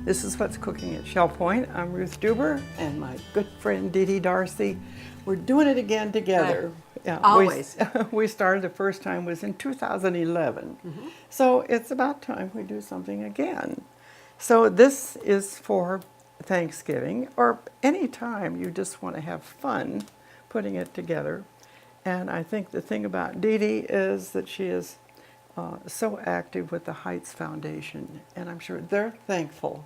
This is What's Cooking at Shell Point. I'm Ruth Duber and my good friend Dee Dee Darcy. We're doing it again together. Yeah, Always. We started the first time was in 2011. So it's about time we do something again. So this is for Thanksgiving or any time you just want to have fun putting it together. And I think the thing about Dee Dee is that she is so active with the Heights Foundation, and I'm sure they're thankful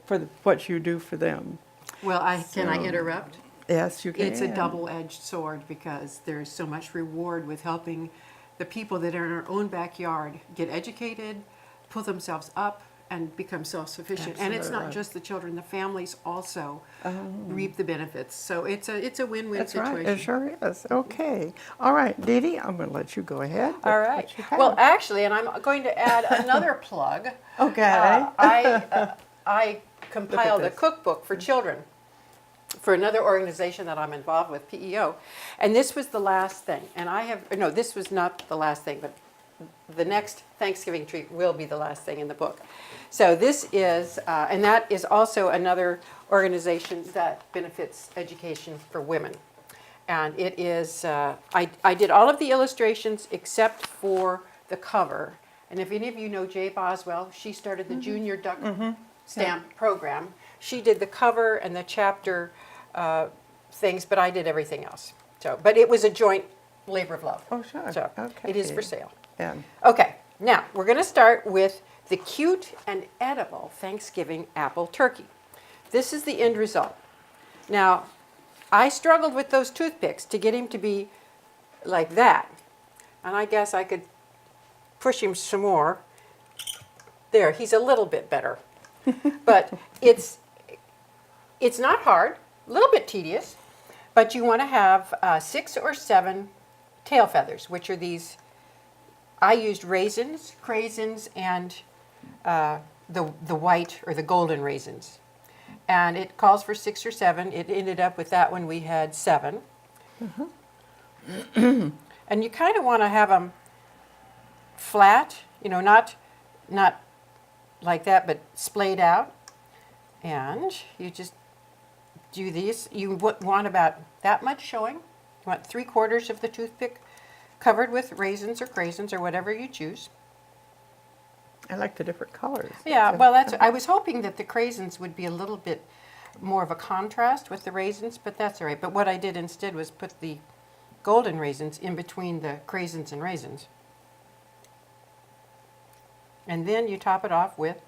for what you do for them. Well, can I interrupt? Yes, you can. It's a double-edged sword because there's so much reward with helping the people that are in our own backyard get educated, pull themselves up, and become self-sufficient. And it's not Absolutely. just the children; the families also reap the benefits. So it's a win-win That's situation. right, it sure is. Okay. All right, Dee Dee, I'm going to let you go ahead. All right. What you have. Well, actually, and I'm going to add another plug. Okay. I compiled a this. cookbook for children for another organization that I'm involved with, PEO, and this was the last thing. And this was not the last thing, but the next Thanksgiving treat will be the last thing in the book. So this is, and that is also another organization that benefits education for women. And it is, I did all of the illustrations except for the cover. And if any of you know Jay Boswell, she started the Junior Duck Stamp program. She did the cover and the chapter things, but I did everything else. So, but it was a joint labor of love. Oh, sure. So Okay. it is for sale. And Okay, now we're going to start with the cute and edible Thanksgiving apple turkey. This is the end result. Now, I struggled with those toothpicks to get him to be like that. And I guess I could push him some more. There, he's a little bit better. But it's not hard, a little bit tedious, but you want to have 6 or 7 tail feathers, which are these. I used raisins, craisins, and the white or the golden raisins. And it calls for 6 or 7. It ended up with that one we had 7. And you kind of want to have them flat, not like that, but splayed out. And you just do these. You want about that much showing. You want 3/4 of the toothpick covered with raisins or craisins or whatever you choose. I like the different colors. Yeah, well, I was hoping that the craisins would be a little bit more of a contrast with the raisins, but that's all right. But what I did instead was put the golden raisins in between the craisins and raisins. And then you top it off with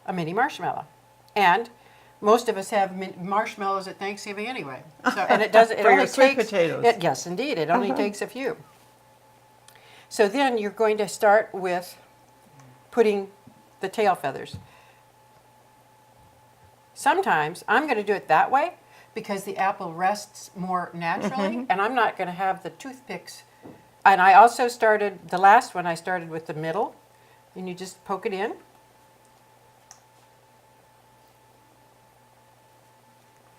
a mini marshmallow. And most of us have marshmallows at Thanksgiving anyway. So, and it does. It For only your sweet takes. potatoes. Yes, indeed. It only takes a few. So then you're going to start with putting the tail feathers. Sometimes I'm going to do it that way because the apple rests more naturally, and I'm not going to have the toothpicks. And I also started, the last one I started with the middle, and you just poke it in.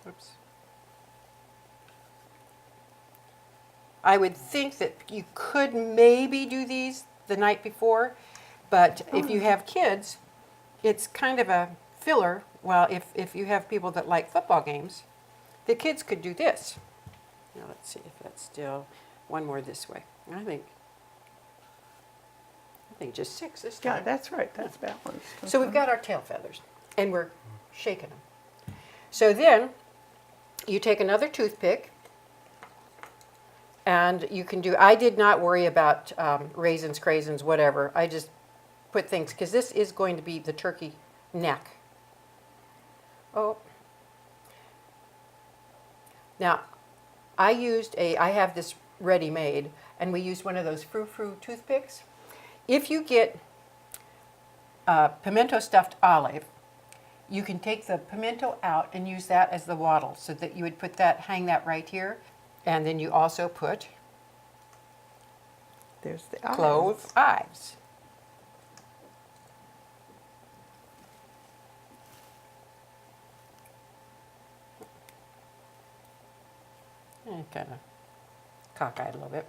Oops. I would think that you could maybe do these the night before, but if you have kids, it's kind of a filler. Well, if you have people that like football games, the kids could do this. Now let's see if that's still one more this way. I think just 6 this time. Yeah, that's right. That's balanced. So we've got our tail feathers, and we're shaking them. So then you take another toothpick, and you can do, I did not worry about raisins, craisins, whatever. I just put things, because this is going to be the turkey neck. Oh. Now, I have this ready-made, and we used one of those frou-frou toothpicks. If you get pimento stuffed olive, you can take the pimento out and use that as the wattle, so that you would hang that right here, and then you also put There's the clove ives. And kind of cockeyed a little bit.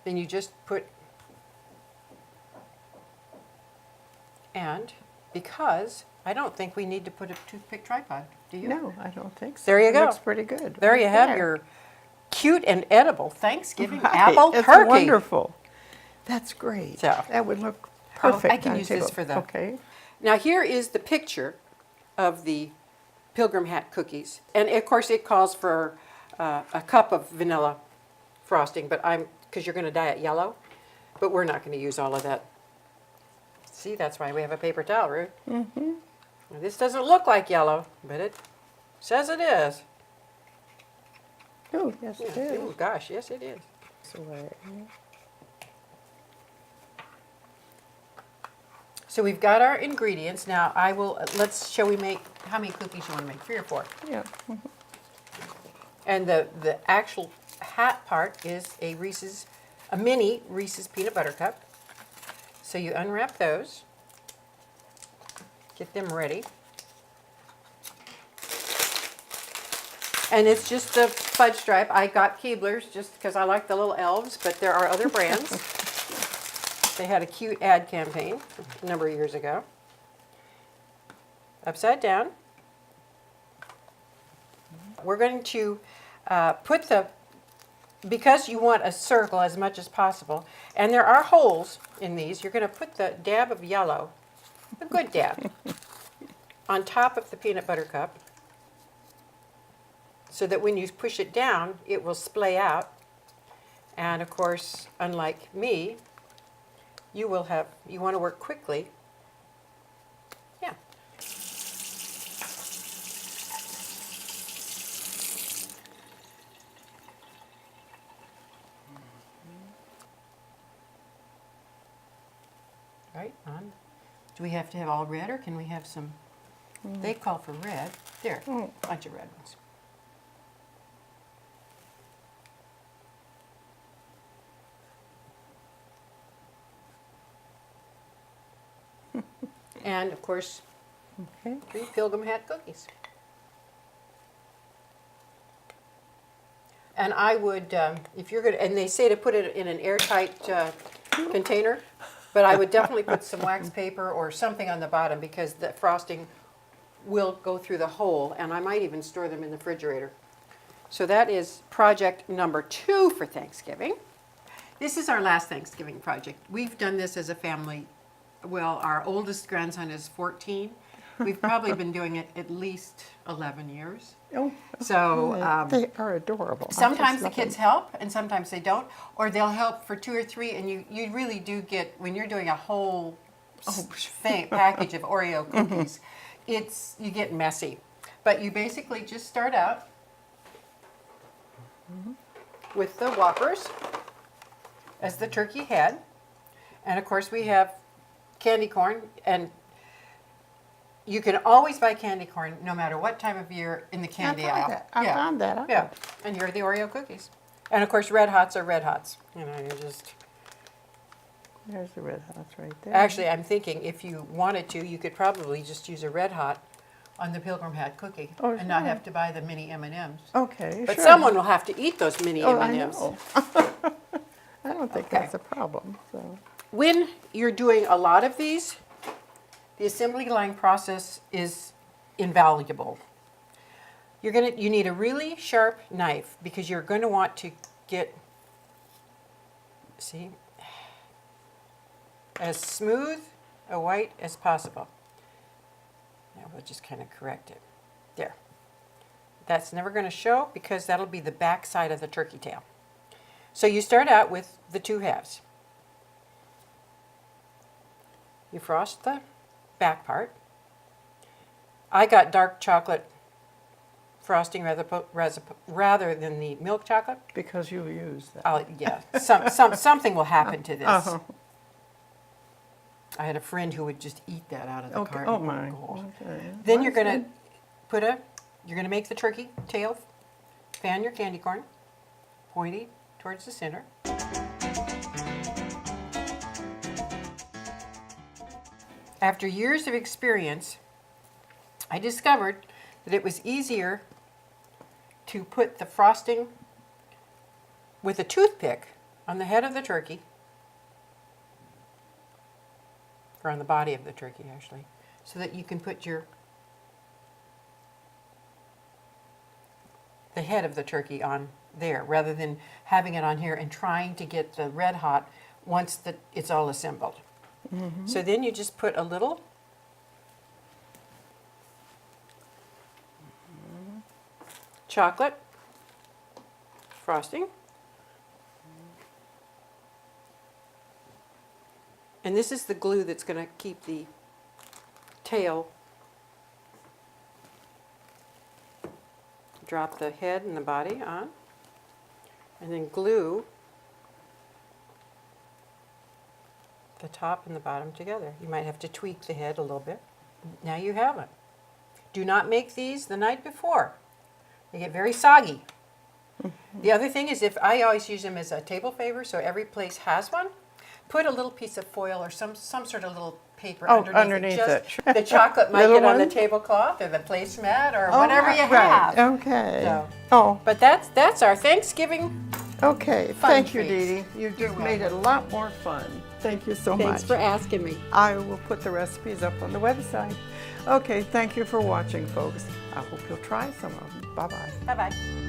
Then you just put, and because I don't think we need to put a toothpick tripod. Do you? No, I don't think so. There you It go. looks pretty good. There right you have there. your cute and edible Thanksgiving Right, apple it's turkey. wonderful. That's great. So- that would look Oh, perfect. I can on use this table. for the- Okay. Now here is the picture of the Pilgrim Hat cookies. And of course it calls for a cup of vanilla frosting, but because you're going to dye it yellow, but we're not going to use all of that. See, that's why we have a paper towel, Ruth. Mm-hmm. This doesn't look like yellow, but it says it is. Oh, yes, it is. Oh gosh, yes it is. So we've got our ingredients. Now shall we make, how many cookies you want to make? 3 or 4? Yeah. And the actual hat part is a mini Reese's peanut butter cup. So you unwrap those, get them ready. And it's just the fudge stripe. I got Keebler's just because I like the little elves, but there are other brands. They had a cute ad campaign a number of years ago. Upside down. We're going to because you want a circle as much as possible, and there are holes in these, you're going to put the dab of yellow, a good dab, on top of the peanut butter cup, so that when you push it down, it will splay out. And of course, unlike me, you want to work quickly. Yeah. Right on. Do we have to have all red, or can we have some? They call for red. There, bunch of red ones. And of course, Okay. 3 Pilgrim Hat cookies. And I would, if you're gonna, and they say to put it in an airtight container, but I would definitely put some wax paper or something on the bottom because the frosting will go through the hole, and I might even store them in the refrigerator. So that is project number 2 for Thanksgiving. This is our last Thanksgiving project. We've done this as a family. Well, our oldest grandson is 14. We've probably been doing it at least 11 years. Oh, So they are adorable. I just sometimes the love kids them. help and sometimes they don't, or they'll help for 2 or 3, and you really do get, when you're doing a whole package of Oreo cookies, you get messy. But you basically just start out with the Whoppers as the turkey head, and of course we have candy corn, and you can always buy candy corn no matter what time of year in the candy aisle. I found that out. Yeah, and here are the Oreo cookies. And of course, Red Hots are Red Hots. You know, you just... There's the red hots right there. Actually, I'm thinking if you wanted to, you could probably just use a Red Hot on the Pilgrim Hat cookie and not sure. have to buy the mini M&Ms. Okay, But sure. someone will have to eat those mini Oh, I M&Ms. know. I don't think Okay. that's a problem. So. When you're doing a lot of these, the assembly line process is invaluable. You need a really sharp knife because you're going to want to get, see, as smooth a white as possible. Now we'll just kind of correct it. There. That's never going to show because that'll be the back side of the turkey tail. So you start out with the 2 halves. You frost the back part. I got dark chocolate frosting rather than the milk chocolate. Because you use that. Yeah, something will happen to this. Uh-huh. I had a friend who would just eat that out of the Okay. carton. Oh my. God. Okay. Then you're gonna make the turkey tail, fan your candy corn, pointy towards the center. After years of experience, I discovered that it was easier to put the frosting with a toothpick on the head of the turkey, or on the body of the turkey actually, so that you can put the head of the turkey on there rather than having it on here and trying to get the red hot once it's all assembled. So then you just put a little chocolate frosting. And this is the glue that's going to keep the tail. Drop the head and the body on, and then glue the top and the bottom together. You might have to tweak the head a little bit. Now you have it. Do not make these the night before. They get very soggy. The other thing is, if I always use them as a table favor, so every place has one, put a little piece of foil or some sort of little paper underneath it. Sure. The chocolate might Little get on the one? tablecloth or the placemat or Oh, whatever you right. have. Okay. So- Oh, But that's our Thanksgiving. okay. Fun Thank you, treats. Dee Dee. You just made it a lot more fun. Thank you so Thanks much. for asking me. I will put the recipes up on the website. Okay, thank you for watching, folks. I hope you'll try some of them. Bye-bye. Bye-bye.